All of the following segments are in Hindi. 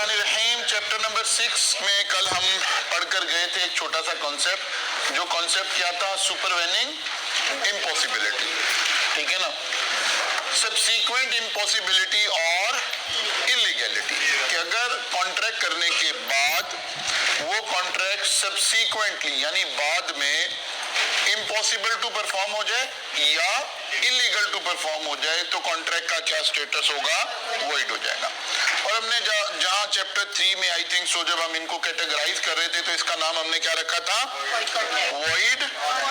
बिस्मिल्लाहिर्रहमानिर्रहीम। चैप्टर नंबर 6 में कल हम पढ़कर गए थे एक छोटा सा कॉन्सेप्ट। जो कॉन्सेप्ट क्या था? सुपरवेनिंग इम्पॉसिबिलिटी, ठीक है ना। सबसीक्वेंट इम्पॉसिबिलिटी और इलीगैलिटी, कि अगर कॉन्ट्रैक्ट करने के बाद वो कॉन्ट्रैक्ट सबसीक्वेंटली यानी बाद में इम्पॉसिबल टू परफॉर्म हो जाए या इलीगल टू परफॉर्म हो जाए तो कॉन्ट्रैक्ट का क्या स्टेटस होगा? वॉइड हो जाएगा। और हमने जहां चैप्टर 3 में आई थिंक सो जब हम इनको कैटेगराइज कर रहे थे तो इसका नाम हमने क्या रखा था? वॉइड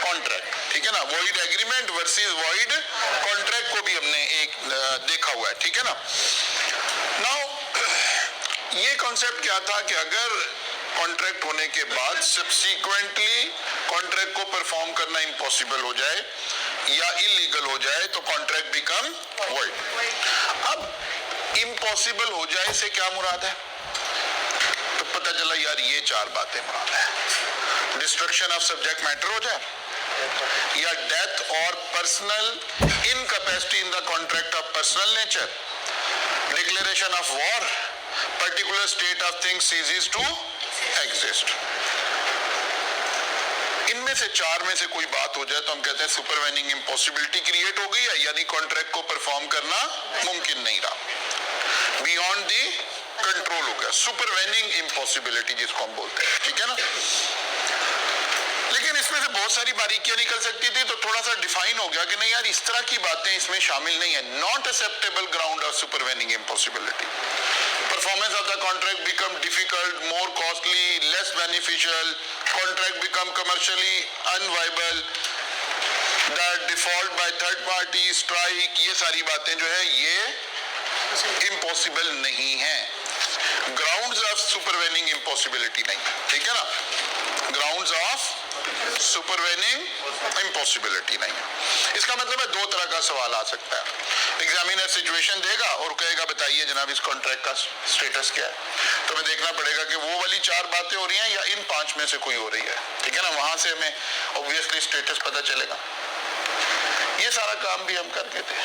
कॉन्ट्रैक्ट, ठीक है ना। Void agreement versus void contract को भी हमने एक देखा हुआ है, ठीक है ना। नाउ ये कॉन्सेप्ट क्या था कि अगर कॉन्ट्रैक्ट होने के बाद सब्सिक्वेंटली कॉन्ट्रैक्ट को परफॉर्म करना इम्पॉसिबल हो जाए या इलीगल हो जाए तो कॉन्ट्रैक्ट बिकम वॉइड। अब इम्पॉसिबल हो जाए से क्या मुराद है? तो पता चला यार ये चार बातें मुराद है। डिस्ट्रक्शन ऑफ सब्जेक्ट मैटर हो जाए, या डेथ और personal incapacity in the contract of personal nature, declaration of war, particular state of things ceases to exist. इनमें से चार में से कोई बात हो जाए तो हम कहते हैं सुपरवेनिंग इम्पॉसिबिलिटी क्रिएट हो गई है, यानी कॉन्ट्रैक्ट को परफॉर्म करना मुमकिन नहीं रहा, बियॉन्ड दी कंट्रोल हो गया। सुपरवेनिंग इम्पॉसिबिलिटी जिसको हम बोलते हैं, ठीक है ना। लेकिन इसमें से बहुत सारी बारीकियां निकल सकती थी, तो थोड़ा सा डिफाइन हो गया कि नहीं यार इस तरह की बातें इसमें शामिल नहीं है। Not acceptable ground of supervening impossibility, performance of the contract become difficult, more costly, less beneficial, contract become commercially unviable, the default by third party, strike, ये सारी बातें जो है ये impossible नहीं है। grounds of supervening impossibility नहीं, ठीक है ना। grounds of supervening impossibility नहीं। इसका मतलब है दो तरह का सवाल आ सकता है। एग्जामिनर सिचुएशन देगा और कहेगा बताइए जनाब इस कॉन्ट्रैक्ट का स्टेटस क्या है, तो हमें देखना पड़ेगा कि वो वाली चार बातें हो रही हैं या इन पांच में से कोई हो रही है, ठीक है ना। वहां से हमें ऑब्वियसली स्टेटस पता चलेगा। ये सारा काम भी हम करके थे।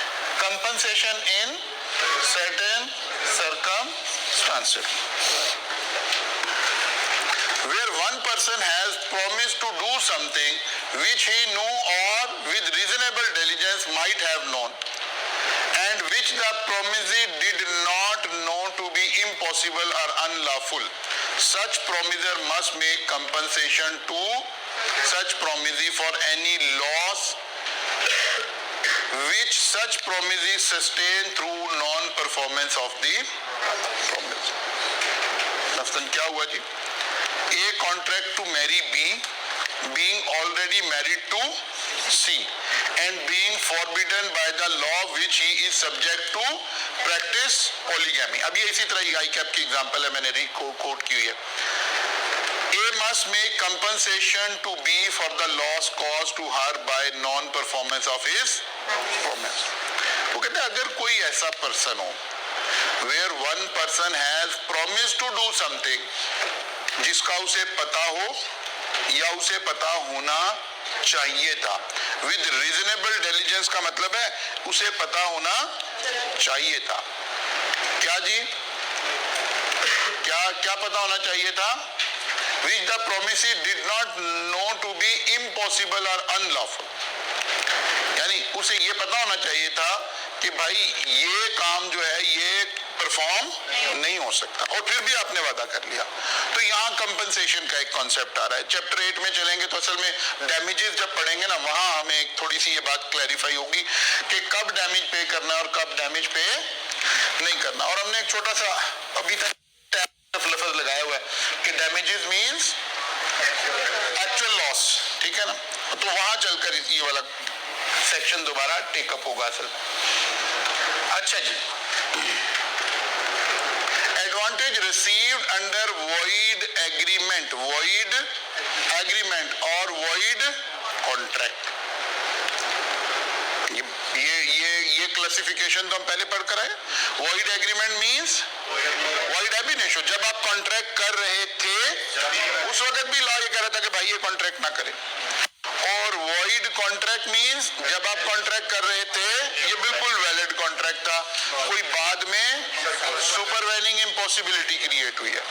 Compensation in certain circumstances where one person has promised to do something which he knew or with reasonable diligence might have known and which the promisee did not know to be impossible or unlawful. Such promiser must make compensation to such promisee for any loss which such promisee sustain through non-performance of the promise. मसलन क्या हुआ जी? A contract to marry B, being already married to C and being forbidden by the law which he is subject to practice polygamy. अब ये इसी तरह ICAP की एग्जांपल है, मैंने कोट की हुई है। A must make compensation to B for the loss caused to her by non-performance of his promise. वो कहते हैं अगर कोई ऐसा पर्सन हो where one person has promised to do something जिसका उसे पता हो या उसे पता होना चाहिए था, विद रीजनेबल डिलिजेंस का मतलब है उसे पता होना चाहिए था। क्या जी? क्या पता होना चाहिए था? which the promisee did not know to be impossible or unlawful, यानी उसे ये पता होना चाहिए था कि भाई ये काम जो है ये परफॉर्म नहीं हो सकता, और फिर भी आपने वादा कर लिया। तो यहाँ कंपनसेशन का एक कॉन्सेप्ट आ रहा है। चैप्टर 8 में चलेंगे तो असल में डैमेजेस जब पढ़ेंगे ना वहां हमें एक थोड़ी सी ये बात क्लैरिफाई होगी कि कब डैमेज पे करना है और कब डैमेज पे नहीं करना। और हमने एक छोटा सा अभी तक लफ्ज लगाया हुआ है कि डैमेजेस मीन्स एक्चुअल लॉस, ठीक है ना। तो वहां चलकर ये वाला सेक्शन दोबारा टेकअप होगा असल। अच्छा जी, advantage received under void agreement और वॉइड कॉन्ट्रैक्ट। ये क्लासिफिकेशन तो हम पहले पढ़ कर आए। Void agreement means void ab initio, जब आप कॉन्ट्रैक्ट कर रहे थे उस वक्त भी लॉ ये कह रहा था कि भाई ये कॉन्ट्रैक्ट ना करें। और वॉइड कॉन्ट्रैक्ट मींस जब आप कॉन्ट्रैक्ट कर रहे थे ये बिल्कुल वैलिड कॉन्ट्रैक्ट था, कोई बाद में सुपरवेनिंग इम्पॉसिबिलिटी क्रिएट हुई है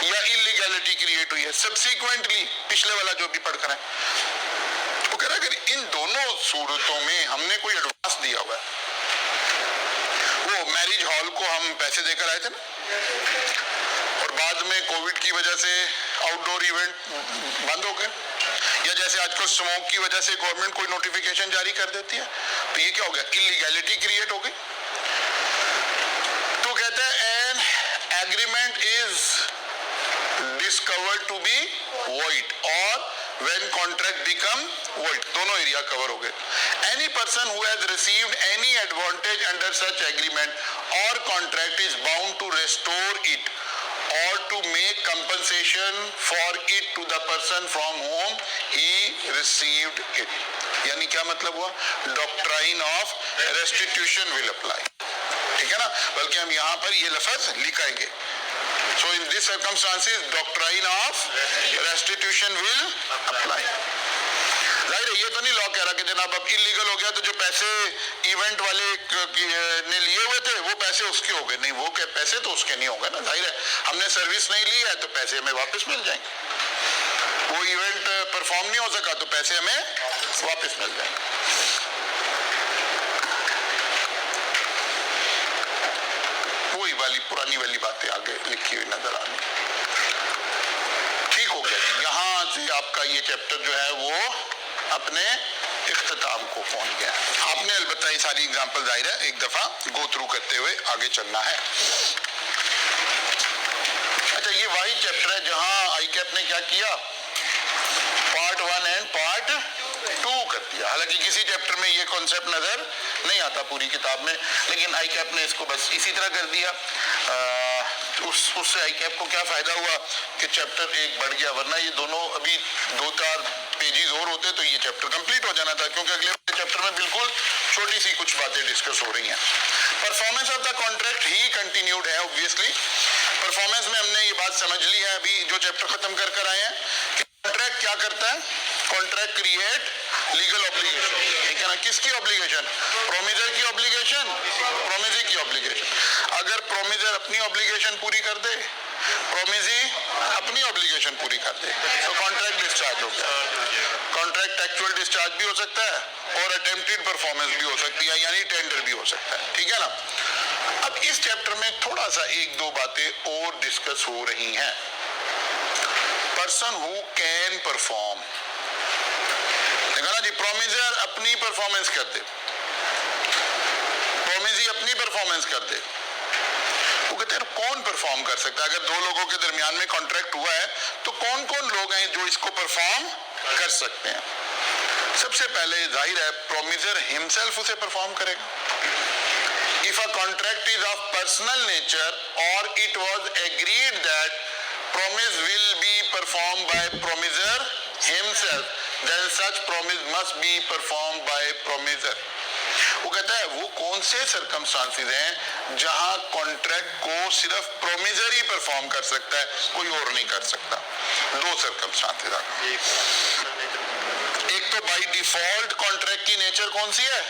या इलीगैलिटी क्रिएट हुई है सब्सिक्वेंटली, पिछले वाला जो भी पढ़कर है। वो कह रहा है अगर इन दोनों सूरतों में हमने कोई एडवांस दिया हुआ है, वो मैरिज हॉल को हम पैसे देकर आए थे ना, और बाद में कोविड की वजह से आउटडोर इवेंट बंद हो गए, या जैसे आजकल स्मोक की वजह से गवर्नमेंट कोई नोटिफिकेशन जारी कर देती है, तो ये क्या हो गया, इलीगैलिटी क्रिएट हो गई। तो कहते हैं an agreement is discovered to be void और when contract become void, दोनों एरिया कवर हो गए। Any person who has received any advantage under such agreement or contract is bound to restore it or to make compensation for it to the person from whom he received it। यानी क्या मतलब हुआ, doctrine of restitution will apply, ठीक है ना, बल्कि हम यहाँ पर ये लफ्ज लिखाएंगे। So in this circumstances doctrine of restitution will apply। जाहिर है ये तो नहीं लॉ कह रहा कि जनाब अब इलीगल हो गया तो जो पैसे इवेंट वाले ने लिए हुए थे वो पैसे उसके हो गए, नहीं, वो क्या पैसे तो उसके नहीं होंगे ना, जाहिर है हमने सर्विस नहीं ली है तो पैसे हमें वापस मिल जाएंगे, वो इवेंट परफॉर्म नहीं हो सका तो पैसे हमें वापस मिल जाएंगे। वही वाली पुरानी वाली बातें आगे लिखी हुई नजर आ रही। ठीक हो गया, यहाँ से आपका ये चैप्टर जो है वो अपने इख्तिताम को पहुंच गया। आपने अलबत्ता ये सारी एग्जांपल जाहिर है एक दफा गो थ्रू करते हुए आगे चलना है। अच्छा, ये वही चैप्टर है जहां आईकैप ने क्या किया, पार्ट 1 एंड पार्ट 2 कर दिया। हालांकि किसी चैप्टर में ये कॉन्सेप्ट नजर नहीं आता पूरी किताब में, लेकिन आईकैप ने इसको बस इसी तरह कर दिया। उससे आईकैप को क्या फायदा हुआ कि चैप्टर 1 बढ़ गया, वरना ये दोनों अभी 2-4 पेजेस और होते तो ये चैप्टर कंप्लीट हो जाना था, क्योंकि अगले चैप्टर में बिल्कुल छोटी सी कुछ बातें डिस्कस हो रही हैं। Performance of the contract he continued है ऑब्वियसली। परफॉर्मेंस में हमने ये बात समझ ली है अभी जो चैप्टर खत्म कर आए हैं कि कॉन्ट्रैक्ट क्या करता है, कॉन्ट्रैक्ट क्रिएट लीगल ऑब्लिगेशन, ठीक है ना। किसकी ऑब्लिगेशन, प्रोमिजर की ऑब्लिगेशन, प्रोमिजी की ऑब्लिगेशन। अगर प्रोमिजर अपनी ऑब्लिगेशन पूरी कर दे, प्रोमिजी अपनी ऑब्लिगेशन पूरी कर दे, तो कॉन्ट्रैक्ट डिस्चार्ज हो गया। कॉन्ट्रैक्ट एक्चुअल डिस्चार्ज भी हो सकता है और अटेम्प्टेड परफॉर्मेंस भी हो सकती है, यानी टेंडर भी हो सकता है, ठीक है ना। अब इस चैप्टर में थोड़ा सा 1-2 बातें और डिस्कस हो रही हैं। पर्सन हु कैन परफॉर्म, देखा ना जी, प्रोमिजर अपनी परफॉर्मेंस कर दे, प्रोमिजी अपनी परफॉर्मेंस कर दे, वो कहते हैं कौन परफॉर्म कर सकता है। अगर 2 लोगों के दरमियान में कॉन्ट्रैक्ट हुआ है तो कौन कौन लोग हैं जो इसको परफॉर्म कर सकते हैं। सबसे पहले जाहिर है प्रोमिजर हिमसेल्फ उसे परफॉर्म करेगा। If a contract is of personal nature और it was agreed that promise will be performed by promiser himself, then such promise must be performed by promiser। वो कहता है वो कौन से सर्कमस्टांसेस हैं जहां कॉन्ट्रैक्ट को सिर्फ प्रोमिजर ही परफॉर्म कर सकता है, कोई और नहीं कर सकता। 2 सर्कमस्टांसेस। एक तो बाय डिफॉल्ट कॉन्ट्रैक्ट की नेचर कौन सी है,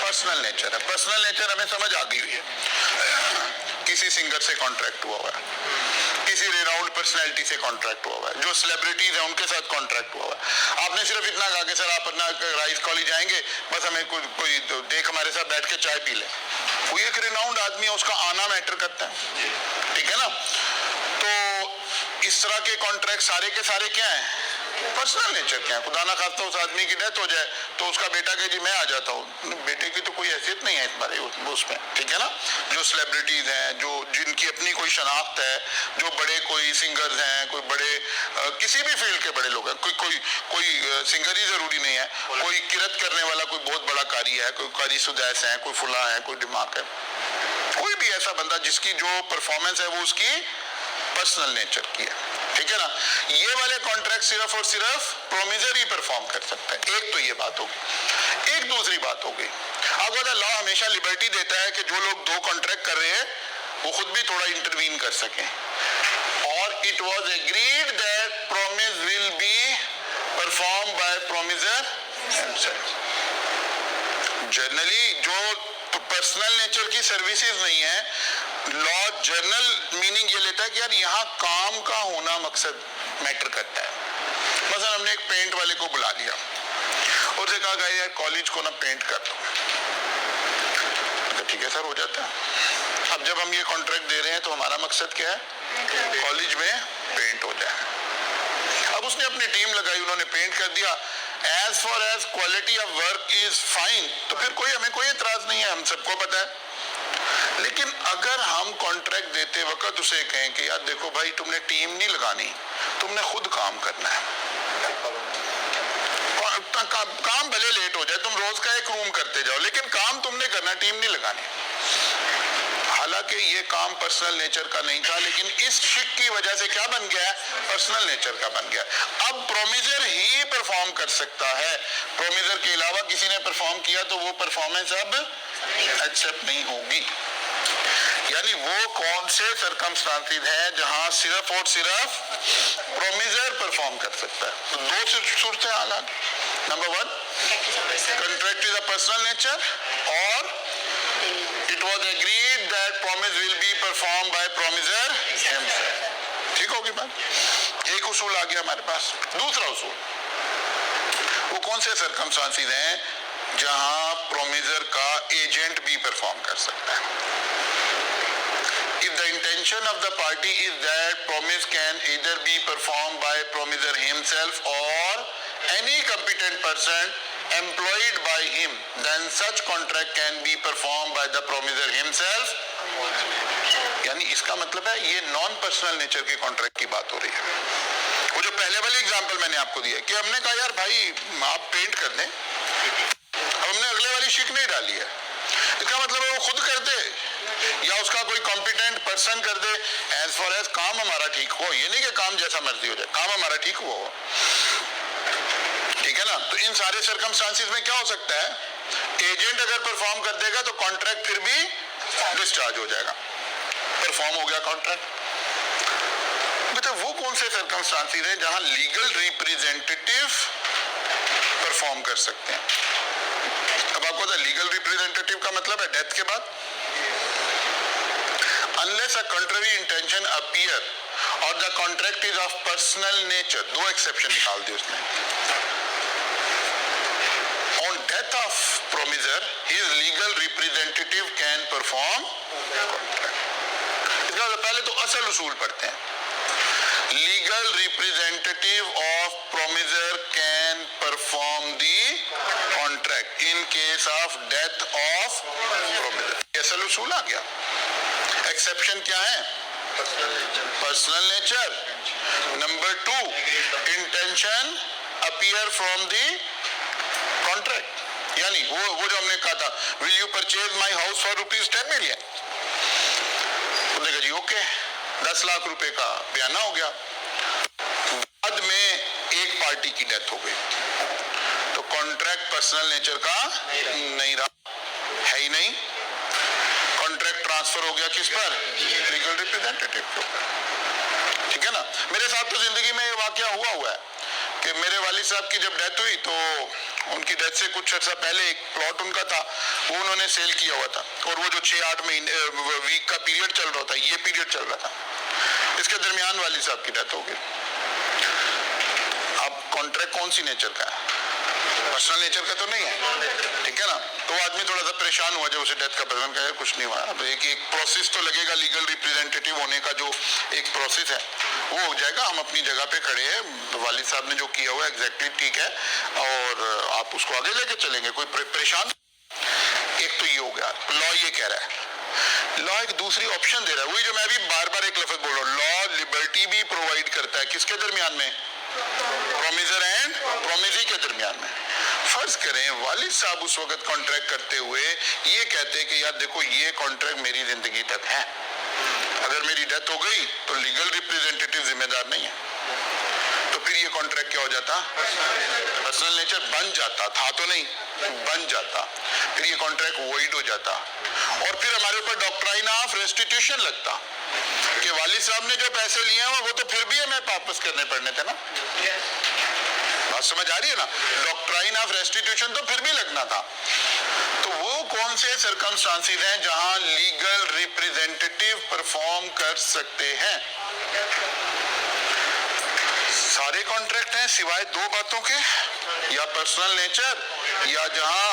पर्सनल नेचर है। पर्सनल नेचर हमें समझ आ गई हुई है, किसी सिंगर से कॉन्ट्रैक्ट हुआ है, किसी रिनाउंड पर्सनैलिटी से कॉन्ट्रैक्ट हुआ है, जो सेलिब्रिटीज हैं उनके साथ कॉन्ट्रैक्ट हुआ है। आपने सिर्फ इतना कहा कि सर आप अपना राइस कॉलेज जाएंगे, बस हमें कोई देख हमारे साथ बैठ के चाय पी ले, कोई एक रिनाउंड आदमी है, उसका आना मैटर करता है, ठीक है ना। तो इस तरह के कॉन्ट्रैक्ट सारे के सारे क्या हैं, पर्सनल नेचर क्या है। खुदा ना खास्ता उस आदमी की डेथ हो जाए तो उसका बेटा कहे जी मैं आ जाता हूँ, बेटे की तो कोई हैसियत नहीं है तुम्हारे उसमें, ठीक है ना। जो सेलिब्रिटीज हैं, जो जिनकी अपनी कोई शनाख्त है, जो बड़े कोई सिंगर्स हैं, कोई बड़े किसी भी फील्ड के बड़े लोग हैं, कोई सिंगर ही जरूरी नहीं है, कोई किरत करने वाला कोई बहुत बड़ा कारी है, कोई कारी सुदैस है, कोई फुला है, कोई दिमाग है, कोई भी ऐसा बंदा जिसकी जो परफॉर्मेंस है वो उसकी पर्सनल नेचर की है, ठीक है ना। ये वाले कॉन्ट्रैक्ट सिर्फ और सिर्फ प्रोमिजर ही परफॉर्म कर सकता है। एक तो ये बात होगी। एक दूसरी बात हो गई, अगर लॉ हमेशा लिबर्टी देता है कि जो लोग 2 कॉन्ट्रैक्ट कर रहे हैं वो खुद भी थोड़ा इंटरवीन कर सकें, और it was agreed that promise will be perform by promisor himself. Generally जो तो पर्सनल नेचर की सर्विसेज नहीं है। लॉ जर्नल मीनिंग ये लेता है कि यार यहाँ काम का होना मकसद मैटर करता है। मसलन हमने एक पेंट वाले को बुला लिया और उसे कहा यार कॉलेज को ना पेंट कर दो, तो ठीक है सर, हो जाता है। अब जब हम ये कॉन्ट्रैक्ट दे रहे हैं तो हमारा मकसद क्या है, कॉलेज में पेंट हो जाए। अब उसने अपनी टीम लगाई, उन्होंने पेंट कर दिया। As far as quality of work is fine, तो फिर हमें कोई एतराज नहीं है, हम सबको पता है। लेकिन अगर हम कॉन्ट्रैक्ट देते वक्त उसे कहें कि यार देखो भाई, तुमने टीम नहीं लगानी, तुमने खुद काम करना है, काम भले लेट हो जाए, तुम रोज का एक रूम करते जाओ, लेकिन काम तुमने करना, टीम नहीं लगानी। हालांकि ये काम पर्सनल नेचर का नहीं था, लेकिन इस शिक की वजह से क्या बन गया, पर्सनल नेचर का बन गया। अब प्रोमिजर ही परफॉर्म कर सकता है, प्रोमिजर के अलावा किसी ने परफॉर्म किया तो वो परफॉर्मेंस अब एक्सेप्ट नहीं होगी। यानी वो कौन से सर्कमस्टांसेस है जहां सिर्फ और सिर्फ प्रोमिजर परफॉर्म कर सकता है। तो दो सूरतें हालात, number 1 contract is a personal nature, और it was agreed that promise will be performed by promiser himself। ठीक होगी बात। एक उसूल आ गया हमारे पास। दूसरा उसूल, वो कौन से सर्कमस्टांसेस हैं जहां प्रोमिजर का एजेंट भी परफॉर्म कर सकता है। If the intention of the party is that promise can either be performed by promiser himself or any competent person employed by him, then such contract can be performed by the promiser himself। यानी इसका मतलब है ये नॉन पर्सनल नेचर के कॉन्ट्रैक्ट की बात हो रही है। वो जो पहले वाली एग्जांपल मैंने आपको दिया कि हमने कहा यार भाई आप पेंट कर दें, अब हमने अगले वाली शिक नहीं डाली है, इसका मतलब है वो खुद कर दे या उसका कोई कॉम्पिटेंट पर्सन कर दे, एज फॉर एज काम हमारा ठीक हो। ये नहीं कि काम जैसा मर्जी हो जाए, काम हमारा ठीक हो, ठीक है ना। तो इन सारे सर्कमस्टांसेस में क्या हो सकता है, एजेंट अगर परफॉर्म कर देगा तो कॉन्ट्रैक्ट फिर भी डिस्चार्ज हो जाएगा, परफॉर्म हो गया कॉन्ट्रैक्ट। बेटा वो कौन से सर्कमस्टांसेस हैं जहां लीगल रिप्रेजेंटेटिव परफॉर्म कर सकते हैं। अब आपको पता लीगल रिप्रेजेंटेटिव का मतलब है डेथ के बाद, unless a contrary intention appear और the contract is of personal nature. दो एक्सेप्शन निकाल दिए उसने। On death of promisor his legal representative can perform contract. इसका पहले तो असल उसूल पढ़ते हैं। Legal representative of promisor can perform the contract in case of death of promisor. असल उसूल आ गया। एक्सेप्शन क्या है, personal nature. Number 2 intention appear from the contract. यानी वो जो हमने कहा था, will you purchase my house for ₹10 million, उन्होंने कहा जी ओके, 10 लाख रुपए का बयाना हो गया। बाद में एक पार्टी की डेथ हो गई तो कॉन्ट्रैक्ट पर्सनल नेचर का नहीं रहा, है ही नहीं। कॉन्ट्रैक्ट ट्रांसफर हो गया किस पर, लीगल रिप्रेजेंटेटिव के ऊपर। ठीक है ना। मेरे साथ तो जिंदगी में ये वाकया हुआ है कि मेरे वालिद साहब की जब डेथ हुई तो उनकी डेथ से कुछ अर्सा पहले एक प्लॉट उनका था, वो उन्होंने सेल किया हुआ था, और वो जो 6-8 महीने वीक का पीरियड चल रहा था, ये पीरियड चल रहा था, इसके दरमियान वालिद साहब की डेथ हो गई। अब कॉन्ट्रैक्ट कौन सी नेचर का है, पर्सनल नेचर का तो नहीं है, ठीक है ना। तो आदमी थोड़ा सा परेशान हुआ जब उसे डेथ का पता लगा, कुछ नहीं हुआ। अब एक प्रोसेस तो लगेगा, लीगल रिप्रेजेंटेटिव होने का जो एक प्रोसेस है वो हो जाएगा। हम अपनी जगह पे खड़े हैं, वालिद साहब ने जो किया हुआ एग्जैक्टली ठीक है, और आप उसको आगे लेके चलेंगे, कोई परेशान। एक तो ये हो गया, लॉ ये कह रहा है। लॉ एक दूसरी ऑप्शन दे रहा है, वही जो मैं अभी बार बार एक लफ्ज बोल रहा हूँ, लॉ लिबर्टी भी प्रोवाइड करता है किसके दरमियान में, प्रोमिजर एंड प्रोमिजी के दरमियान में। फर्ज करें वालिद साहब उस वक्त कॉन्ट्रैक्ट करते हुए ये कहते हैं कि यार देखो ये कॉन्ट्रैक्ट मेरी जिंदगी तक है, अगर मेरी डेथ हो गई तो लीगल रिप्रेजेंटेटिव जिम्मेदार नहीं है, तो फिर ये कॉन्ट्रैक्ट क्या हो जाता, पर्सनल नेचर बन जाता, था तो नहीं, बन जाता, फिर ये कॉन्ट्रैक्ट वॉइड हो जाता, और फिर हमारे ऊपर डॉक्ट्राइन ऑफ रेस्टिट्यूशन लगता कि वालिद साहब ने जो पैसे लिए हैं वो तो फिर भी हमें वापस करने पड़ने थे ना। बात समझ आ रही है ना, डॉक्ट्राइन ऑफ रेस्टिट्यूशन तो फिर भी लगना था। तो वो कौन से सर्कमस्टांसेस हैं जहां लीगल रिप्रेजेंटेटिव परफॉर्म कर सकते हैं? सारे कॉन्ट्रैक्ट हैं सिवाय दो बातों के, या पर्सनल नेचर या जहां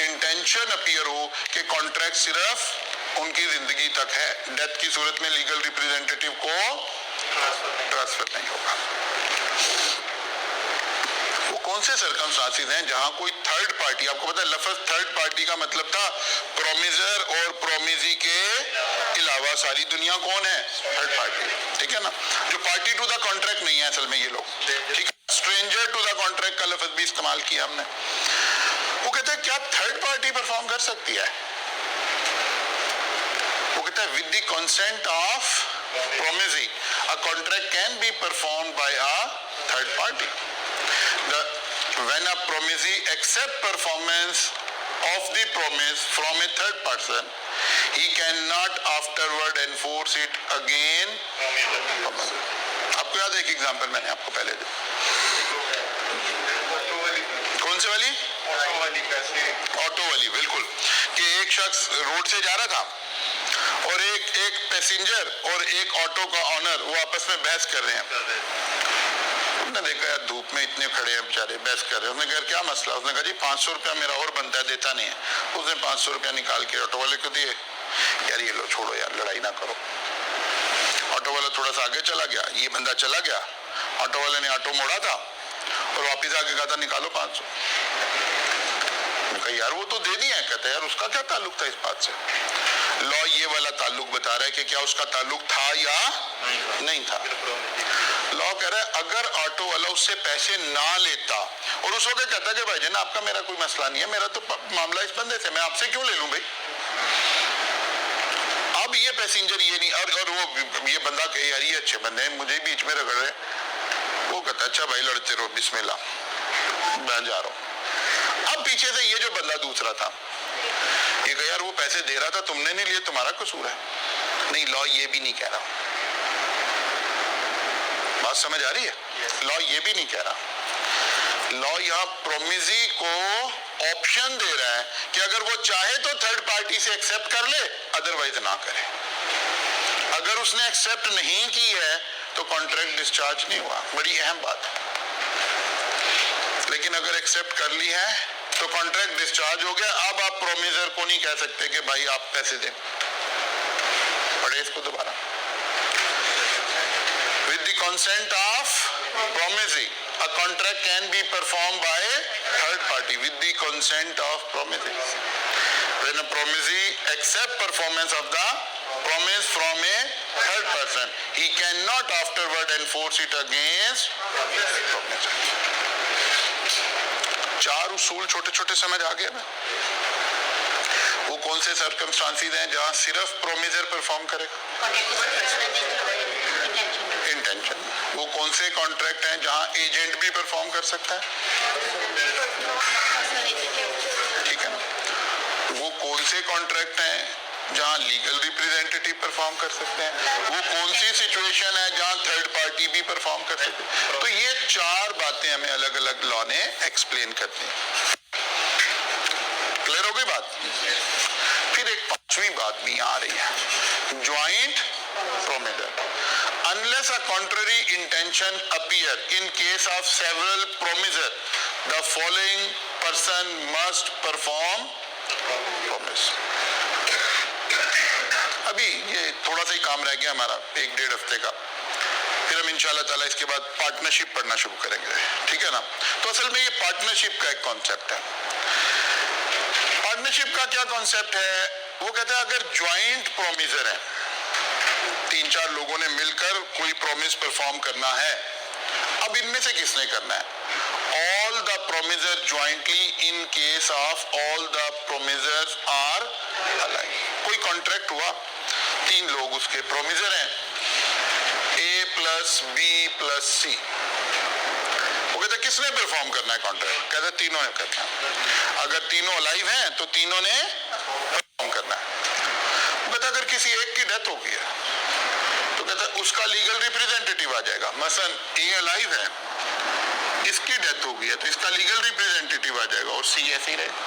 इंटेंशन अपीयर हो कि कॉन्ट्रैक्ट सिर्फ उनकी जिंदगी तक है, डेथ की सूरत में लीगल रिप्रेजेंटेटिव को ट्रांसफर नहीं होगा। वो कौन से सर्कमस्टांसेस हैं जहां कोई थर्ड पार्टी, आपको पता है लफ्ज थर्ड पार्टी का मतलब था प्रोमिजर और प्रोमिजी के अलावा सारी दुनिया कौन है? थर्ड पार्टी, ठीक है ना, जो पार्टी टू द कॉन्ट्रैक्ट नहीं है असल में ये लोग, ठीक है, स्ट्रेंजर टू द कॉन्ट्रैक्ट का लफ्ज भी इस्तेमाल किया हमने। वो कहते हैं क्या थर्ड पार्टी परफॉर्म कर सकती है? वो कहता है with the consent of promisee a contract can be performed by a third party. When a promisee accepts performance of the promise from a third person, he cannot afterward enforce it again. आपको याद है एक एग्जाम्पल मैंने आपको पहले दी, कौन सी वाली? ऑटो वाली, बिल्कुल, कि एक शख्स रोड से जा रहा था और एक पैसेंजर और एक ऑटो का ऑनर वो आपस में बहस कर रहे हैं। उसने देखा यार धूप में इतने खड़े हैं बेचारे बहस कर रहे हैं, उसने कहा क्या मसला? उसने कहा जी 500 रुपया मेरा और बनता है, देता नहीं है। उसने 500 रुपया निकाल के ऑटो वाले को दिए। यार ये लो, छोड़ो यार, लड़ाई ना करो। ऑटो वाला थोड़ा सा आगे चला गया, ये बंदा चला गया, ऑटो वाले ने ऑटो मोड़ा था और वापिस आके कहा था निकालो 500। कहा यार वो तो दे दिया है। कहता है यार उसका क्या ताल्लुक था इस बात से? लॉ ये वाला ताल्लुक बता रहा है कि क्या उसका ताल्लुक था या नहीं था। लॉ कह रहा है अगर ऑटो वाला उससे पैसे ना लेता और उस वक्त कहता कि भाई जान आपका मेरा कोई मसला नहीं है, मेरा तो मामला इस बंदे से, मैं आपसे क्यों ले लूं भाई। अब ये पैसेंजर ये नहीं, और वो ये बंदा कहे यार ये अच्छे बंदे हैं, मुझे बीच में रगड़ रहे, वो कहता अच्छा भाई लड़ते रहो, बिस्मिल्लाह, मैं जा रहा हूं। अब पीछे से ये जो बंदा दूसरा था ये कहा यार वो पैसे दे रहा था, तुमने नहीं लिए, तुम्हारा कसूर है। नहीं, लॉ ये भी नहीं कह रहा, बात समझ आ रही है? लॉ ये भी नहीं कह रहा। लॉ यहाँ प्रोमिजी को ऑप्शन दे रहा है कि अगर वो चाहे तो थर्ड पार्टी से एक्सेप्ट कर ले, अदरवाइज ना करे। अगर उसने एक्सेप्ट नहीं की है तो कॉन्ट्रैक्ट डिस्चार्ज नहीं हुआ, बड़ी अहम बात है। लेकिन अगर एक्सेप्ट कर ली है तो कॉन्ट्रैक्ट डिस्चार्ज हो गया। अब आप प्रोमिजर को नहीं कह सकते कि भाई आप पैसे दें। पढ़े इसको दोबारा। With the consent of promisee, a contract can be performed by a third party with the consent of promisee. When a promisee accepts performance of the promise from a third person, he cannot afterward enforce it against promisee. चार उसूल छोटे छोटे समझ आ गए। वो कौन से सर्कमस्टांसेस हैं जहां सिर्फ प्रोमिजर परफॉर्म करेगा? इंटेंशन। वो कौन से कॉन्ट्रैक्ट हैं जहां एजेंट भी परफॉर्म कर सकता है? ठीक है ना। वो कौन से कॉन्ट्रैक्ट हैं जहां लीगल रिप्रेजेंटेटिव परफॉर्म कर सकते हैं? वो कौन सी सिचुएशन है जहां थर्ड पार्टी भी परफॉर्म कर सकते हैं? तो ये चार बातें हमें अलग अलग लॉ ने एक्सप्लेन करती हैं। क्लियर हो गई बात? फिर एक पांचवी बात भी आ रही है, joint प्रोमिजर। Unless a contrary intention appear in case of several promiser, the following person must perform promise. अभी ये थोड़ा सा ही काम रह गया हमारा, 1-1.5 हफ्ते का, फिर हम इंशाल्लाह ताला इसके बाद पार्टनरशिप पढ़ना शुरू करेंगे, ठीक है ना। तो असल में ये पार्टनरशिप का एक कॉन्सेप्ट है। पार्टनरशिप का क्या कॉन्सेप्ट है? वो कहता है अगर ज्वाइंट प्रोमिजर है, 3-4 लोगों ने मिलकर कोई प्रॉमिस परफॉर्म करना है, अब इनमें से किसने करना है? All the promisor jointly in case of all the promisors are alike. कोई कॉन्ट्रैक्ट हुआ, 3 लोग उसके प्रोमिजर हैं, A + B + C। वो कहते किसने परफॉर्म करना है कॉन्ट्रैक्ट? कहते तीनों ने करना है। अगर तीनों अलाइव हैं तो तीनों ने परफॉर्म करना है। कहता अगर किसी एक की डेथ हो गई है तो कहता उसका लीगल रिप्रेजेंटेटिव आ जाएगा। मसलन A अलाइव है, इसकी डेथ हो गई है तो इसका लीगल रिप्रेजेंटेटिव आ जाएगा और C ऐसे ही रहेगा।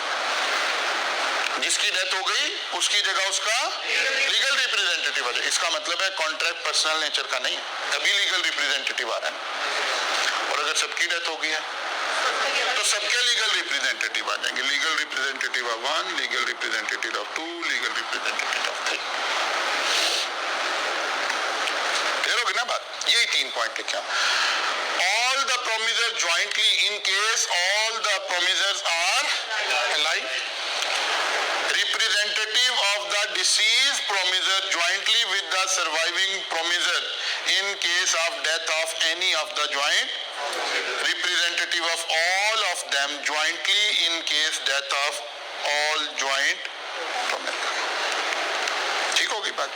जिसकी डेथ हो गई उसकी जगह उसका लीगल रिप्रेजेंटेटिव आ जाए। इसका मतलब है कॉन्ट्रैक्ट पर्सनल नेचर का नहीं है, तभी लीगल रिप्रेजेंटेटिव आ रहा है। और अगर सबकी डेथ हो गई है तो सबके लीगल रिप्रेजेंटेटिव आ जाएंगे। Legal representative of 1, legal representative of 2, legal representative of 3। Clear होगी ना बात? यही 3 पॉइंट लिखे। All the promisors jointly in case all the promisors are alive. Representative of the deceased promisor jointly with the surviving promisor in case of death of any of the joint. Representative of all of them jointly in case death of all joint promisor. ठीक होगी बात?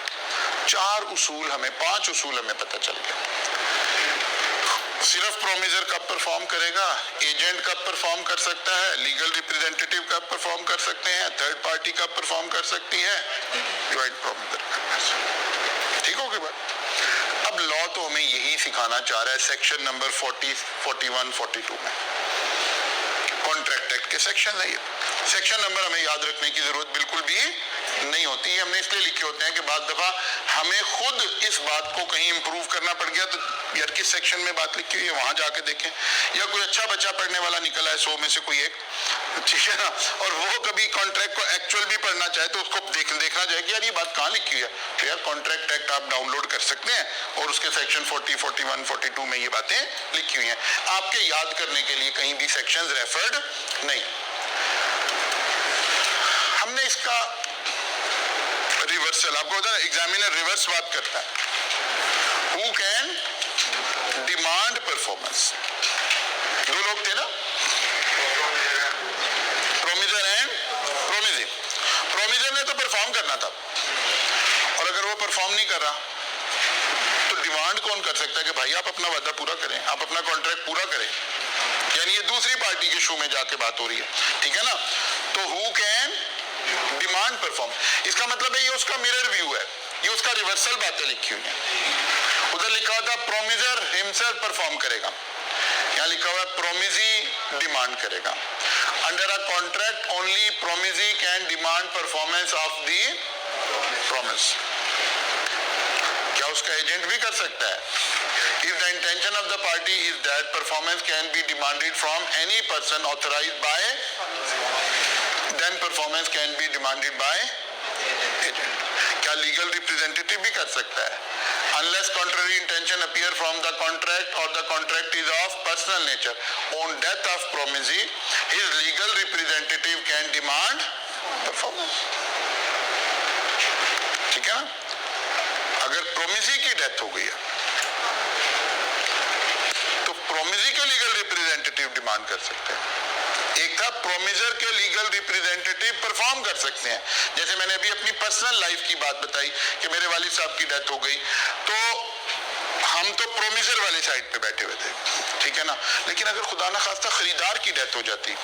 4 उसूल हमें, 5 उसूल हमें पता चल गया। सिर्फ प्रोमिजर कब परफॉर्म करेगा, एजेंट कब परफॉर्म कर सकता है, लीगल रिप्रेजेंटेटिव कब परफॉर्म कर सकते हैं, थर्ड पार्टी कब परफॉर्म कर सकती है, ज्वाइंट प्रोमिजर कब कर सकती है। ठीक होगी बात? अब लॉ तो हमें यही सिखाना चाह रहा है सेक्शन नंबर 40, 41, 42 में। कॉन्ट्रैक्ट एक्ट के सेक्शन है ये। सेक्शन नंबर हमें याद रखने की जरूरत बिल्कुल भी नहीं होती है। हमने इसलिए लिखे होते हैं कि बाद दफा हमें खुद इस बात को कहीं इंप्रूव करना पड़ गया तो यार किस सेक्शन में बात लिखी हुई है वहां जाके देखें, या कोई अच्छा बच्चा पढ़ने वाला निकला है 100 में से कोई एक, ठीक है ना, और वो कभी कॉन्ट्रैक्ट को एक्चुअल भी पढ़ना चाहे तो उसको देखना जाए कि यार ये बात कहाँ लिखी हुई है। तो यार कॉन्ट्रैक्ट एक्ट आप डाउनलोड कर सकते हैं और उसके सेक्शन 40, 41, 42 में ये बातें लिखी हुई हैं। आपके याद करने के लिए कहीं भी सेक्शन रेफर्ड नहीं। हमने इसका रिवर्सल, आपको पता है एग्जामिनर रिवर्स बात करता है, हु कैन डिमांड परफॉर्मेंस। 2 लोग थे ना, प्रोमिजर एंड प्रोमिजी। प्रोमिजर ने तो परफॉर्म करना था और अगर वो परफॉर्म नहीं कर रहा तो डिमांड कौन कर सकता है कि भाई आप अपना वादा पूरा करें, आप अपना कॉन्ट्रैक्ट पूरा करें। यानी ये दूसरी पार्टी के शू में जाके बात हो रही है, ठीक है ना। तो हु कैन डिमांड परफॉर्म, इसका मतलब है ये उसका मिरर व्यू है, ये उसका रिवर्सल बातें लिखी हुई है। उधर लिखा हुआ था प्रोमिजर हिमसेल्फ परफॉर्म करेगा, यहाँ लिखा हुआ है प्रोमिजी डिमांड करेगा। Under a contract only promisee can demand performance of the promise. क्या उसका एजेंट भी कर सकता है? If the intention of the party is that performance can be demanded from any person authorized by, then performance can be demanded by agent. क्या लीगल रिप्रेजेंटेटिव भी कर सकता है? Unless contrary intention appear from the contract or the contract is of personal nature, on death of promisee, his legal representative can demand performance. ठीक है ना? अगर प्रोमिसी की डेथ हो गई है तो प्रोमिसी के लीगल रिप्रेजेंटेटिव डिमांड कर सकते हैं। एक था प्रोमिजर के लीगल रिप्रेजेंटेटिव परफॉर्म कर सकते हैं। जैसे मैंने अभी अपनी पर्सनल लाइफ की बात बताई कि मेरे वालिद साहब की डेथ हो गई तो हम तो प्रोमिजर वाली साइड पे बैठे हुए थे, ठीक है ना। लेकिन अगर खुदा ना खास्ता खरीदार की डेथ हो जाती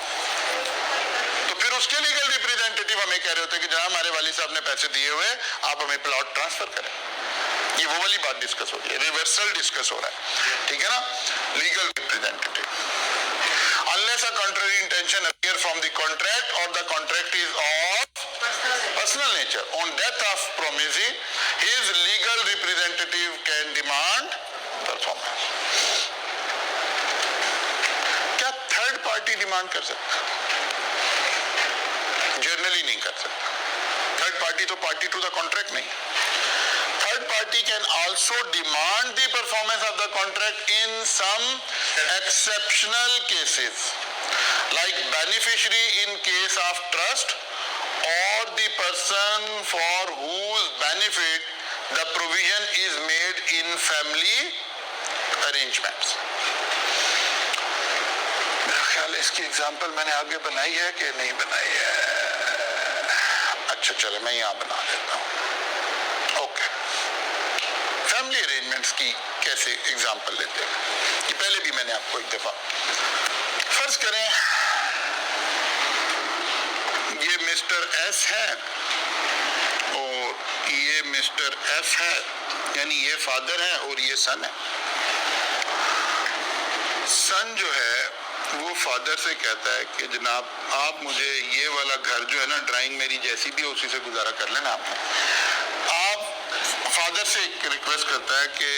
तो फिर उसके लीगल रिप्रेजेंटेटिव हमें कह रहे होते कि जहां हमारे वालिद साहब ने पैसे दिए हुए आप हमें प्लॉट ट्रांसफर करें। ये वो वाली बात डिस्कस हो रही है, रिवर्सल डिस्कस हो रहा है, ठीक है ना। Legal representative unless a contrary intention appear from the contract or the contract is of personal nature, on death of promisee his legal representative can demand performance. क्या थर्ड पार्टी डिमांड कर सकता? जनरली नहीं कर सकता। थर्ड पार्टी तो पार्टी टू द कॉन्ट्रैक्ट नहीं। Third party can also demand the performance of the contract in some exceptional cases, like beneficiary in case of trust or the person for whose benefit the provision is made in family arrangements. मेरा ख्याल है इसकी एग्जाम्पल मैंने आगे बनाई है कि नहीं बनाई है? अच्छा चलो मैं यहाँ बना देता हूँ। ओके, फैमिली अरेंजमेंट्स की कैसे एग्जाम्पल लेते हैं, ये पहले भी मैंने आपको एक दफा। फर्ज करें ये मिस्टर एस है और ये मिस्टर एफ है, यानी ये फादर है और ये सन है। सन जो है वो फादर से कहता है कि जनाब आप मुझे ये वाला घर जो है ना, ड्राइंग मेरी जैसी भी है उसी से गुजारा कर लेना आप फादर से रिक्वेस्ट करता है कि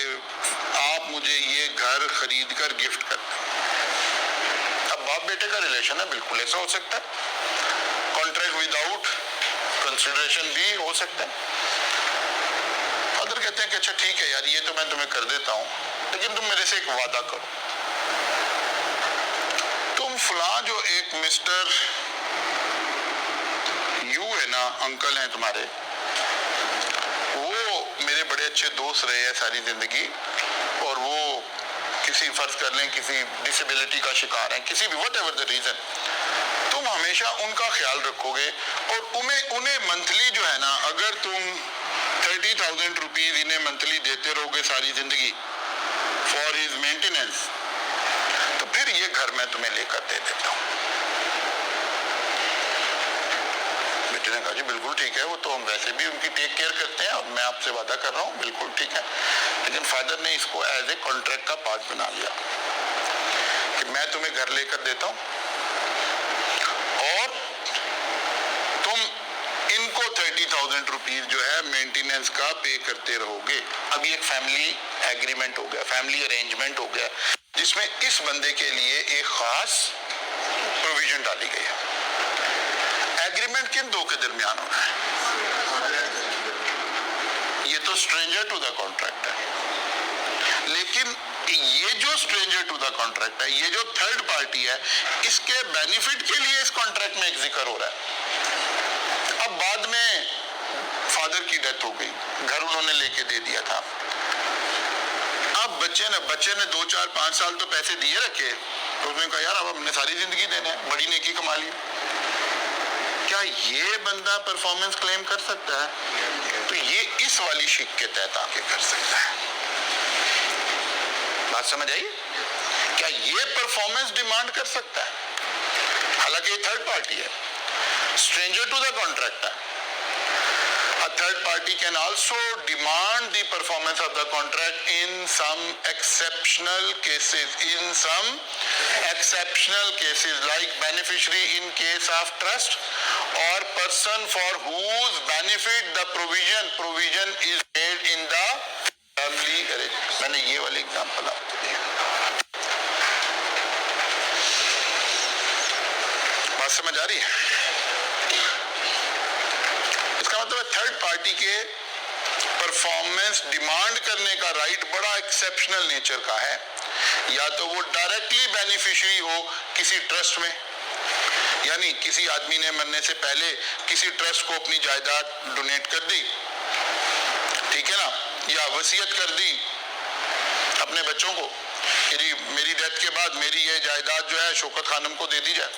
आप मुझे ये घर खरीद कर गिफ्ट कर दें। अब बाप बेटे का रिलेशन है, बिल्कुल ऐसा हो सकता है, कॉन्ट्रैक्ट विदाउट कंसिडरेशन भी हो सकता है। फादर कहते हैं कि अच्छा ठीक है यार, ये तो मैं तुम्हें कर देता हूँ, लेकिन तुम मेरे से एक वादा करो, तुम फला जो एक मिस्टर यू है ना, अंकल हैं तुम्हारे, वो मेरे बड़े अच्छे दोस्त रहे हैं सारी जिंदगी, और वो किसी फर्ज कर लें किसी डिसेबिलिटी का शिकार है, किसी भी वट एवर द रीजन, तुम हमेशा उनका ख्याल रखोगे और उन्हें मंथली जो है ना, अगर तुम 30,000 रुपीज इन्हें मंथली देते रहोगे सारी जिंदगी फॉर हिज मेंटेनेंस, तो फिर ये घर मैं तुम्हें लेकर दे देता हूँ। बेटे ने कहा जी बिल्कुल ठीक है, वो तो हम वैसे भी उनकी टेक केयर करते हैं और मैं आपसे वादा कर रहा हूँ, बिल्कुल ठीक है। लेकिन फादर ने इसको एज ए कॉन्ट्रैक्ट का पार्ट बना लिया कि मैं तुम्हें घर लेकर देता हूँ और तुम इनको 30,000 रुपीज जो है मेंटेनेंस का पे करते रहोगे। अभी एक फैमिली एग्रीमेंट हो गया, फैमिली अरेंजमेंट हो गया, जिसमें इस बंदे के लिए एक खास प्रोविजन डाली गई है। एग्रीमेंट किन दो के दरमियान होना है? ये तो स्ट्रेंजर टू द कॉन्ट्रैक्ट है, लेकिन ये जो स्ट्रेंजर टू द कॉन्ट्रैक्ट है, ये जो थर्ड पार्टी है, इसके बेनिफिट के लिए इस कॉन्ट्रैक्ट में एक जिक्र हो रहा है। अब बाद में फादर की डेथ हो गई, घर उन्होंने लेके दे दिया था, अब बच्चे ने 2, 4, 5 साल तो पैसे दिए रखे, तो उसने कहा यार अब हमने सारी जिंदगी देना है, बड़ी नेकी कमा ली। क्या ये बंदा परफॉर्मेंस क्लेम कर सकता है? तो ये इस वाली शिक के तहत आके कर सकता है। बात समझ आई? क्या ये परफॉर्मेंस डिमांड कर सकता है? हालांकि ये थर्ड पार्टी है, स्ट्रेंजर टू द कॉन्ट्रैक्ट है। A third party can also demand the performance of the contract in some exceptional cases. In some exceptional cases, like beneficiary in case of trust or person for whose benefit the provision is made in the family arrangement. मैंने ये वाले एग्जाम्पल आपको दिया, बात समझ आ रही है? इसका मतलब है थर्ड पार्टी के परफॉर्मेंस डिमांड करने का राइट बड़ा एक्सेप्शनल नेचर का है। या तो वो डायरेक्टली बेनिफिशियरी हो किसी ट्रस्ट में, यानी किसी आदमी ने मरने से पहले किसी ट्रस्ट को अपनी जायदाद डोनेट कर दी, ठीक है ना, या वसीयत कर दी अपने बच्चों को कि जी मेरी डेथ के बाद मेरी ये जायदाद जो है शौकत खानम को दे दी जाए,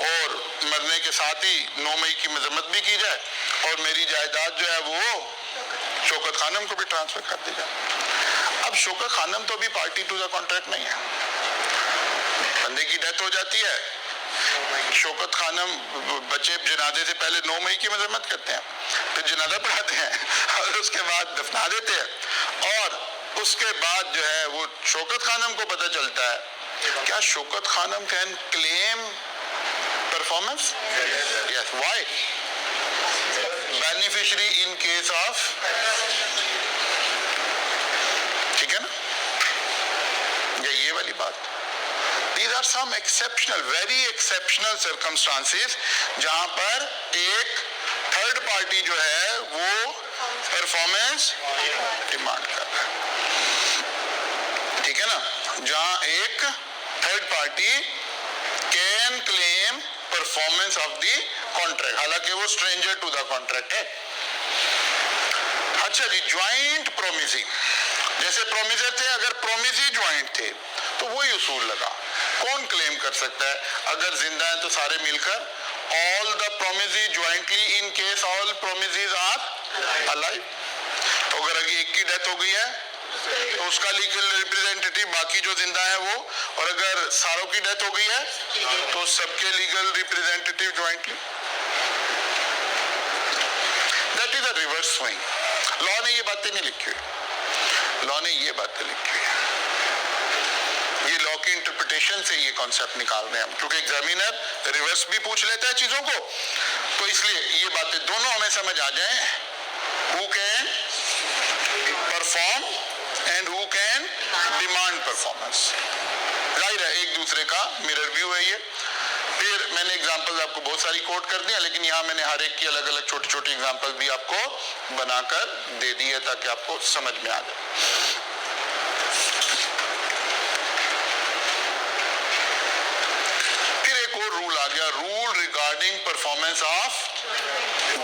और मरने के साथ ही 9 मई की मजम्मत भी की जाए और मेरी जायदाद जो है वो शौकत खानम को भी ट्रांसफर कर दी जाए। अब शौकत खानम तो अभी पार्टी टू द कॉन्ट्रैक्ट नहीं है, बंदे की डेथ हो जाती है, शौकत खानम बच्चे जनाजे से पहले 9 मई की मजम्मत करते हैं, फिर जनाजा पढ़ाते हैं और उसके बाद दफना देते हैं, और उसके बाद जो है वो शौकत खानम को पता चलता है। क्या Shaukat Khanum can claim performance? Yes. Why? Beneficiary in case of, ठीक है ना, ये वाली बात। These are some exceptional, very exceptional circumstances जहां पर एक थर्ड पार्टी जो है वो परफॉर्मेंस डिमांड कर रहा है, ठीक है ना, जहां एक third party can claim performance of the contract, हालांकि वो स्ट्रेंजर टू द कॉन्ट्रैक्ट है। अच्छा जी, ज्वाइंट प्रोमिसी, जैसे प्रोमिसर थे, अगर प्रोमिसी ज्वाइंट थे तो वही उसूल लगा, कौन क्लेम कर सकता है? अगर जिंदा है तो सारे मिलकर, all the promisee jointly in case all promisees are alive. तो अगर एक की डेथ हो गई है तो उसका लीगल रिप्रेजेंटेटिव बाकी जो जिंदा है वो, और अगर सारों की डेथ हो गई है तो सबके legal representative jointly. That is a reverse swing. Law ने ये बातें नहीं लिखी हुई, लॉ ने ये बातें लिखी हुई है, ये लॉ की नोटेशन से ये कॉन्सेप्ट निकाल रहे हैं हम, क्योंकि एग्जामिनर रिवर्स भी पूछ लेता है चीजों को, तो इसलिए ये बातें दोनों हमें समझ आ जाएं, who can perform and who can demand performance. जाहिर है एक दूसरे का मिरर व्यू है ये। फिर मैंने एग्जांपल्स आपको बहुत सारी कोट कर दिया, लेकिन यहाँ मैंने हर एक की अलग अलग छोटी छोटी एग्जांपल भी आपको बनाकर दे दी है ताकि आपको समझ में आ जाए। फिर एक और रूल आ गया, rule regarding performance of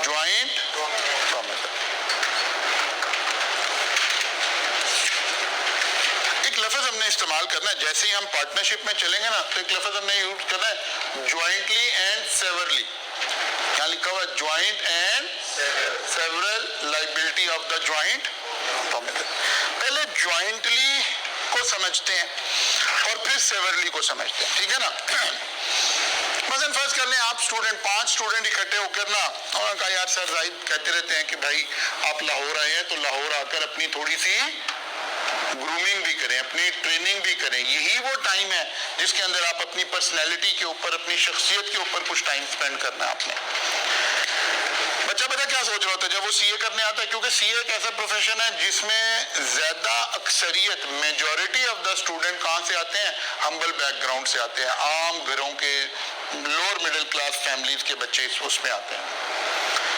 joint promisor. एक लफ्ज हमने इस्तेमाल करना है, जैसे ही हम पार्टनरशिप में चलेंगे ना, तो एक लफ्ज हमने यूज करना है, ज्वाइंटली एंड सेवरली। यहाँ लिखा हुआ joint and several liability of the joint promisor. पहले ज्वाइंटली को समझते हैं और फिर सेवरली को समझते हैं, ठीक है ना। मसलन फर्ज कर लें आप स्टूडेंट, 5 स्टूडेंट इकट्ठे होकर ना, उन्होंने कहा यार सर जाहिद कहते रहते हैं कि भाई आप लाहौर आए हैं तो लाहौर आकर अपनी थोड़ी सी ग्रूमिंग भी करें, अपनी ट्रेनिंग भी करें। यही वो टाइम है जिसके अंदर आप अपनी पर्सनैलिटी के ऊपर, अपनी शख्सियत के ऊपर कुछ टाइम स्पेंड करना है आपने। बच्चा पता क्या सोच रहा होता है जब वो सीए करने आता है, क्योंकि सीए एक ऐसा प्रोफेशन है जिसमें ज्यादा अक्सरियत, मेजॉरिटी ऑफ द स्टूडेंट कहाँ से आते हैं, हम्बल बैकग्राउंड से आते हैं, आम घरों के, लोअर मिडिल क्लास फैमिलीज के बच्चे उसमें आते हैं।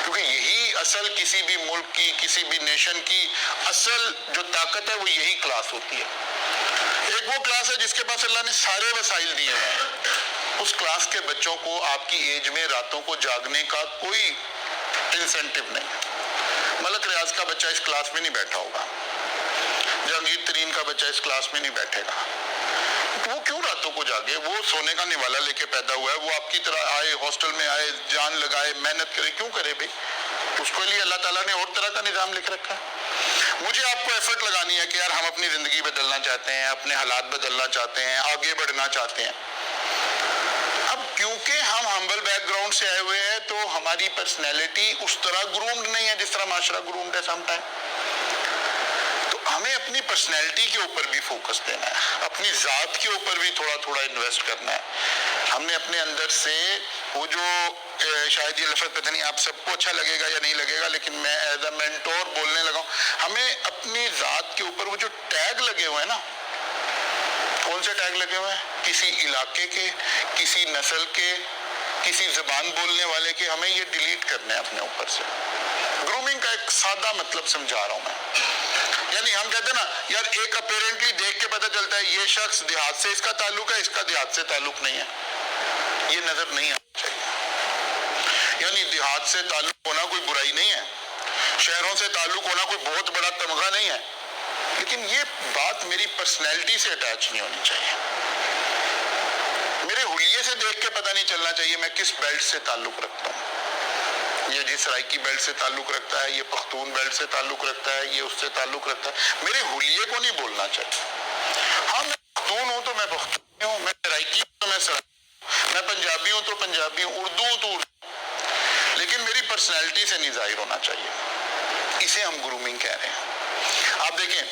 क्योंकि यही असल किसी भी मुल्क की, किसी भी नेशन की असल जो ताकत है वो यही क्लास होती है। एक वो क्लास है जिसके पास अल्लाह ने सारे वसाइल दिए हैं। उस क्लास के बच्चों को आपकी एज में रातों को जागने का कोई इंसेंटिव नहीं है। मलक रियाज का बच्चा इस क्लास में नहीं बैठा होगा, जहांगीर तरीन का बच्चा इस क्लास में नहीं बैठेगा। वो क्यों रातों को जागे, वो सोने का निवाला लेके पैदा हुआ है, वो आपकी तरह आए, हॉस्टल में आए, जान लगाए, मेहनत करे, क्यों करे भाई? उसके लिए अल्लाह ताला ने और तरह का निजाम लिख रखा है। मुझे आपको एफर्ट लगानी है कि यार हम अपनी जिंदगी बदलना चाहते हैं, अपने हालात बदलना चाहते हैं, आगे बढ़ना चाहते हैं। अब क्योंकि हम हम्बल बैकग्राउंड से आए हुए हैं तो हमारी पर्सनैलिटी उस तरह ग्रूम्ड नहीं है जिस तरह माशरा ग्रूम्ड है समटाइम। हमें अपनी पर्सनैलिटी के ऊपर भी फोकस देना है, अपनी जात के ऊपर भी थोड़ा थोड़ा इन्वेस्ट करना है। हमने अपने अंदर से वो जो शायद ये लफ्ज़ पता नहीं आप सबको अच्छा लगेगा या नहीं लगेगा, लेकिन मैं एज अ मेंटोर बोलने लगा हूँ, हमें अपनी जात के ऊपर वो जो टैग लगे हुए हैं ना, कौन से टैग लगे हुए हैं, किसी इलाके के, किसी नस्ल के, किसी जबान बोलने वाले के, हमें ये डिलीट करना है अपने ऊपर से। ग्रूमिंग का एक सादा मतलब समझा रहा हूँ मैं। यानी हम कहते हैं ना यार, एक अपेरेंटली देख के पता चलता है ये शख्स देहात से इसका ताल्लुक है, इसका देहात से ताल्लुक नहीं है, ये नजर नहीं आना चाहिए। यानी देहात से ताल्लुक होना कोई बुराई नहीं है, शहरों से ताल्लुक होना कोई बहुत बड़ा तमगा नहीं है, लेकिन ये बात मेरी पर्सनैलिटी से अटैच नहीं होनी चाहिए। मेरे हुलिये से देख के पता नहीं चलना चाहिए मैं किस बेल्ट से ताल्लुक रखता हूँ। ये जिस सराइकी बेल्ट से ताल्लुक रखता है, ये पख्तून बेल्ट से ताल्लुक रखता है, ये उससे ताल्लुक रखता है, मेरे हुलिये को नहीं बोलना चाहिए। हाँ मैं पख्तून हूँ तो मैं पख्तून हूँ, मैं सराइकी हूँ तो मैं सराइकी, मैं पंजाबी हूँ तो पंजाबी हूँ, उर्दू हूँ तो उर्दू, लेकिन मेरी पर्सनैलिटी से नहीं जाहिर होना चाहिए। इसे हम ग्रूमिंग कह रहे हैं। आप देखें,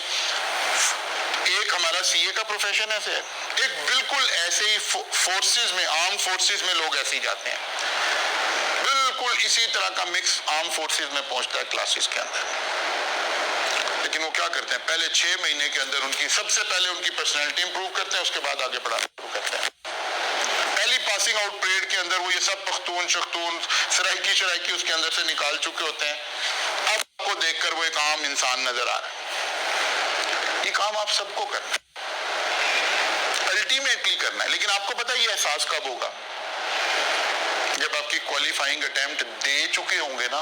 एक हमारा सीए का प्रोफेशन ऐसे है, एक बिल्कुल ऐसे ही फोर्सेस में, आर्म फोर्सेस में लोग ऐसे ही जाते हैं, बिल्कुल इसी तरह का मिक्स आर्म फोर्सेस में पहुंचता है क्लासेस के अंदर। लेकिन वो क्या करते हैं, पहले 6 महीने के अंदर उनकी सबसे पहले उनकी पर्सनैलिटी इंप्रूव करते हैं, उसके बाद आगे बढ़ाना शुरू करते हैं। पहली पासिंग आउट परेड के अंदर वो ये सब पख्तून शख्तून सराइकी शराइकी उसके अंदर से निकाल चुके होते हैं। अब आपको देखकर वो एक आम इंसान नजर आ रहा है। ये काम आप सबको करना है, अल्टीमेटली करना है, लेकिन आपको पता है ये एहसास कब होगा, जब आपकी क्वालिफाइंग अटेम्प्ट दे चुके होंगे ना,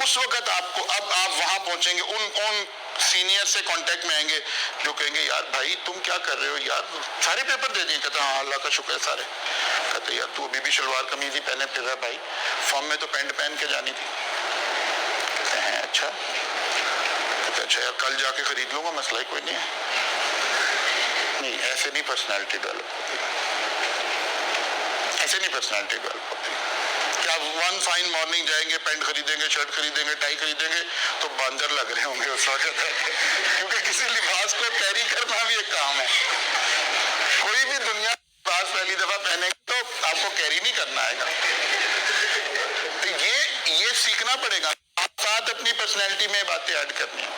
उस वक्त आपको, अब आप वहां पहुंचेंगे, उन सीनियर से कांटेक्ट में आएंगे जो कहेंगे यार भाई तुम क्या कर रहे हो यार, सारे पेपर दे दिए? कहते हाँ अल्लाह का शुक्र है सारे। कहते यार तू अभी भी शलवार कमीज ही पहने फिर रहा है भाई, फॉर्म में तो पैंट पहन के जानी थी। कहते हैं अच्छा, कहते अच्छा यार कल जाके खरीद लूंगा, मसला ही कोई नहीं है। नहीं, ऐसे नहीं पर्सनैलिटी डेवलप होती, ऐसे नहीं पर्सनैलिटी डेवलप होती। क्या वन फाइन मॉर्निंग जाएंगे, पैंट खरीदेंगे, शर्ट खरीदेंगे, टाई खरीदेंगे तो बंदर लग रहे होंगे उस वक्त क्योंकि किसी लिबास को कैरी करना भी एक काम है। कोई भी कैरी नहीं करना आएगा। तो ये सीखना पड़ेगा, साथ अपनी पर्सनैलिटी में बातें ऐड करनी है।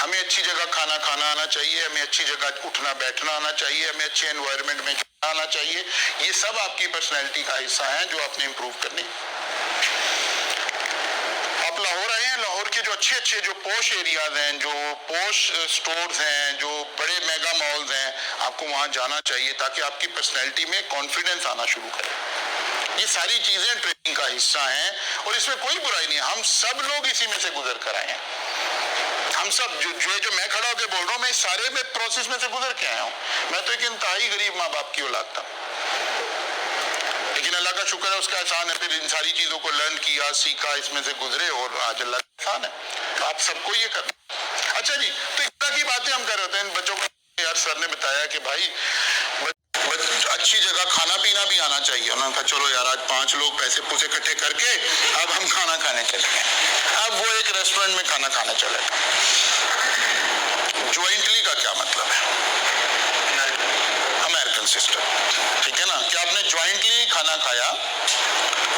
हमें अच्छी जगह खाना खाना आना चाहिए, हमें अच्छी जगह उठना बैठना आना चाहिए, हमें अच्छे एनवायरनमेंट में आना चाहिए। ये सब आपकी पर्सनैलिटी का हिस्सा है जो आपने इंप्रूव करनी। आप लाहौर आए हैं, लाहौर के जो अच्छे अच्छे जो पॉश एरियाज हैं, जो पॉश स्टोर्स हैं, जो बड़े मेगा मॉल्स हैं, आपको वहां जाना चाहिए ताकि आपकी पर्सनैलिटी में कॉन्फिडेंस आना शुरू करे। ये सारी चीजें ट्रेनिंग का हिस्सा हैं और इसमें कोई बुराई नहीं है। हम सब लोग इसी में से गुजर कर आए हैं। हम सब जो मैं खड़ा होकर बोल रहा हूँ, मैं इस सारे में प्रोसेस में से गुजर के आया हूँ। मैं तो एक इंतहाई गरीब माँ बाप की औलाद था, लेकिन अल्लाह का शुक्र है, उसका एहसान है, फिर इन सारी चीजों को लर्न किया, सीखा, इसमें से गुजरे और आज अल्लाह का एहसान है। तो आप सबको ये करना। अच्छा जी, तो इस तरह की बातें हम कर रहे थे इन बच्चों को। यार सर ने बताया कि भाई अच्छी जगह खाना पीना भी आना चाहिए। उन्होंने कहा चलो यार, आज 5 लोग पैसे पूसे इकट्ठे करके अब हम खाना खाने चले गए। अब वो एक रेस्टोरेंट में खाना खाने चले गए। ज्वाइंटली का क्या मतलब है? अमेरिकन सिस्टम, ठीक है ना, कि आपने ज्वाइंटली खाना खाया।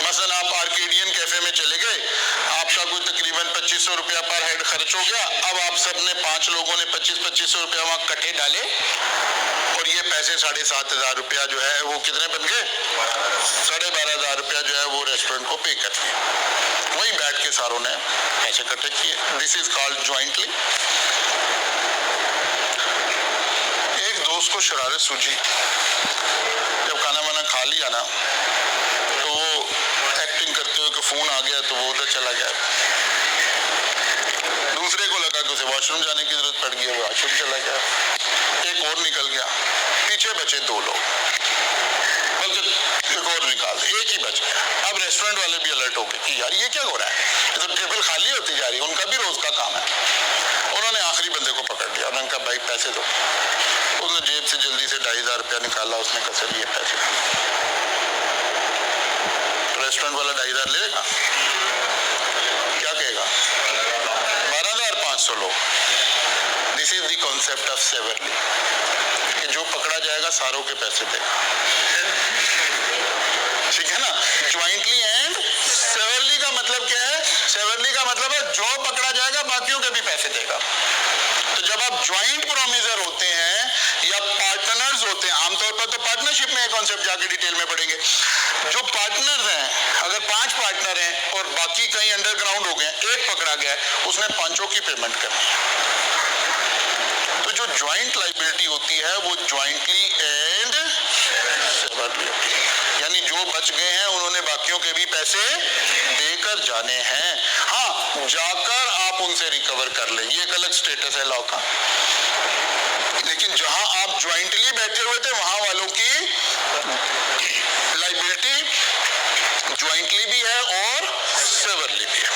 मसलन आप आर्केडियन कैफे में चले गए, आपका कोई तकरीबन 2500 रुपया पर हेड खर्च हो गया। अब आप सबने 5 लोगों ने 2500 रुपया वहां कट्टे डाले और ये पैसे 7,500 रुपया जो है वो कितने बन गए? 12,500 रुपया जो है वो रेस्टोरेंट को पे कर दिया। वही बैठ के सारों ने पैसे इकट्ठे किए। This is called jointly. एक दोस्त को शरारत सूझी, जब खाना वाना खा लिया ना, तो वो एक्टिंग करते हुए कि फोन आ गया तो वो उधर चला गया। दूसरे को लगा कि उसे वॉशरूम जाने की जरूरत पड़ गई, वो वॉशरूम चला गया। एक और निकल गया, पीछे बचे 2 लोग, बल्कि एक और निकाल दे, एक ही बच गया। अब रेस्टोरेंट वाले भी अलर्ट हो गए कि यार ये क्या हो रहा है, तो टेबल खाली होती जा रही है, उनका भी रोज का काम है। उन्होंने आखिरी बंदे को पकड़ लिया, उन्होंने कहा भाई पैसे दो। उसने जेब से जल्दी से 2,500 रुपया निकाला, उसने कहा सर ये पैसे। रेस्टोरेंट वाला 2,500 लेगा? क्या कहेगा? 12,500 लोग। This is the concept of severally, कि जो पकड़ा जाएगा सारों के पैसे देगा, ठीक है ना। ज्वाइंटली एंड सेवरली का मतलब क्या है? सेवरली का मतलब है जो पकड़ा जाएगा बाकियों के भी पैसे देगा। तो जब आप ज्वाइंट प्रोमिजर होते हैं या पार्टनर्स होते हैं, आमतौर पर तो पार्टनरशिप में कॉन्सेप्ट जाके डिटेल में पढ़ेंगे। जो पार्टनर्स हैं, अगर 5 पार्टनर हैं और बाकी कहीं अंडरग्राउंड हो गए, एक पकड़ा गया, उसने 5 की पेमेंट करनी है। तो जो ज्वाइंट लाइबिलिटी होती है वो ज्वाइंटली एंड सेवरली होती है, यानी जो बच गए हैं उन्होंने बाकियों के भी पैसे देकर जाने हैं। हाँ, जाकर आप उनसे रिकवर कर ले, ये एक अलग स्टेटस है लॉ का। लेकिन जहां आप ज्वाइंटली बैठे हुए थे वहां वालों की लाइबिलिटी ज्वाइंटली भी है और सेवरली भी है।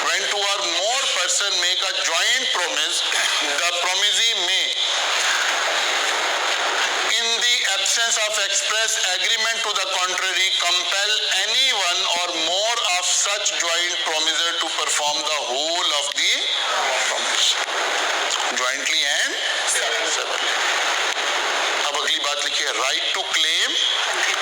When 2 or more person make a joint promise, the promisee may, in the absence of express agreement to the contrary, compel any one or more of such joint promiser to perform the whole of the promise, jointly and severally. अब अगली बात लिखिए, राइट टू क्लेम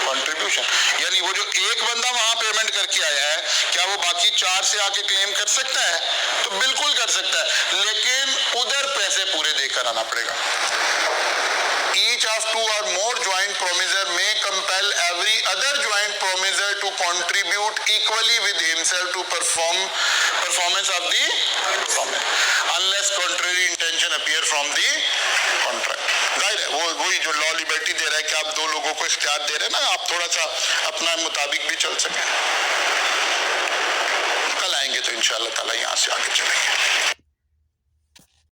कंट्रीब्यूशन, यानी वो जो एक बंदा वहां पेमेंट करके आया है, क्या वो बाकी 4 से आके क्लेम कर सकता है? तो बिल्कुल कर सकता है, लेकिन उधर पैसे पूरे देकर आना पड़ेगा। Each of 2 or more joint promiser may compel every other joint promiser to contribute equally with himself to performance of the promise, unless contrary intention appear from the contract. जाहिर है वो वही जो लॉ लिबर्टी दे रहा है कि आप 2 लोगों को इख्तियार दे रहे हैं ना, आप थोड़ा सा अपना मुताबिक भी चल सकें। कल आएंगे तो इंशाअल्लाह ताला यहाँ से आगे चलेंगे।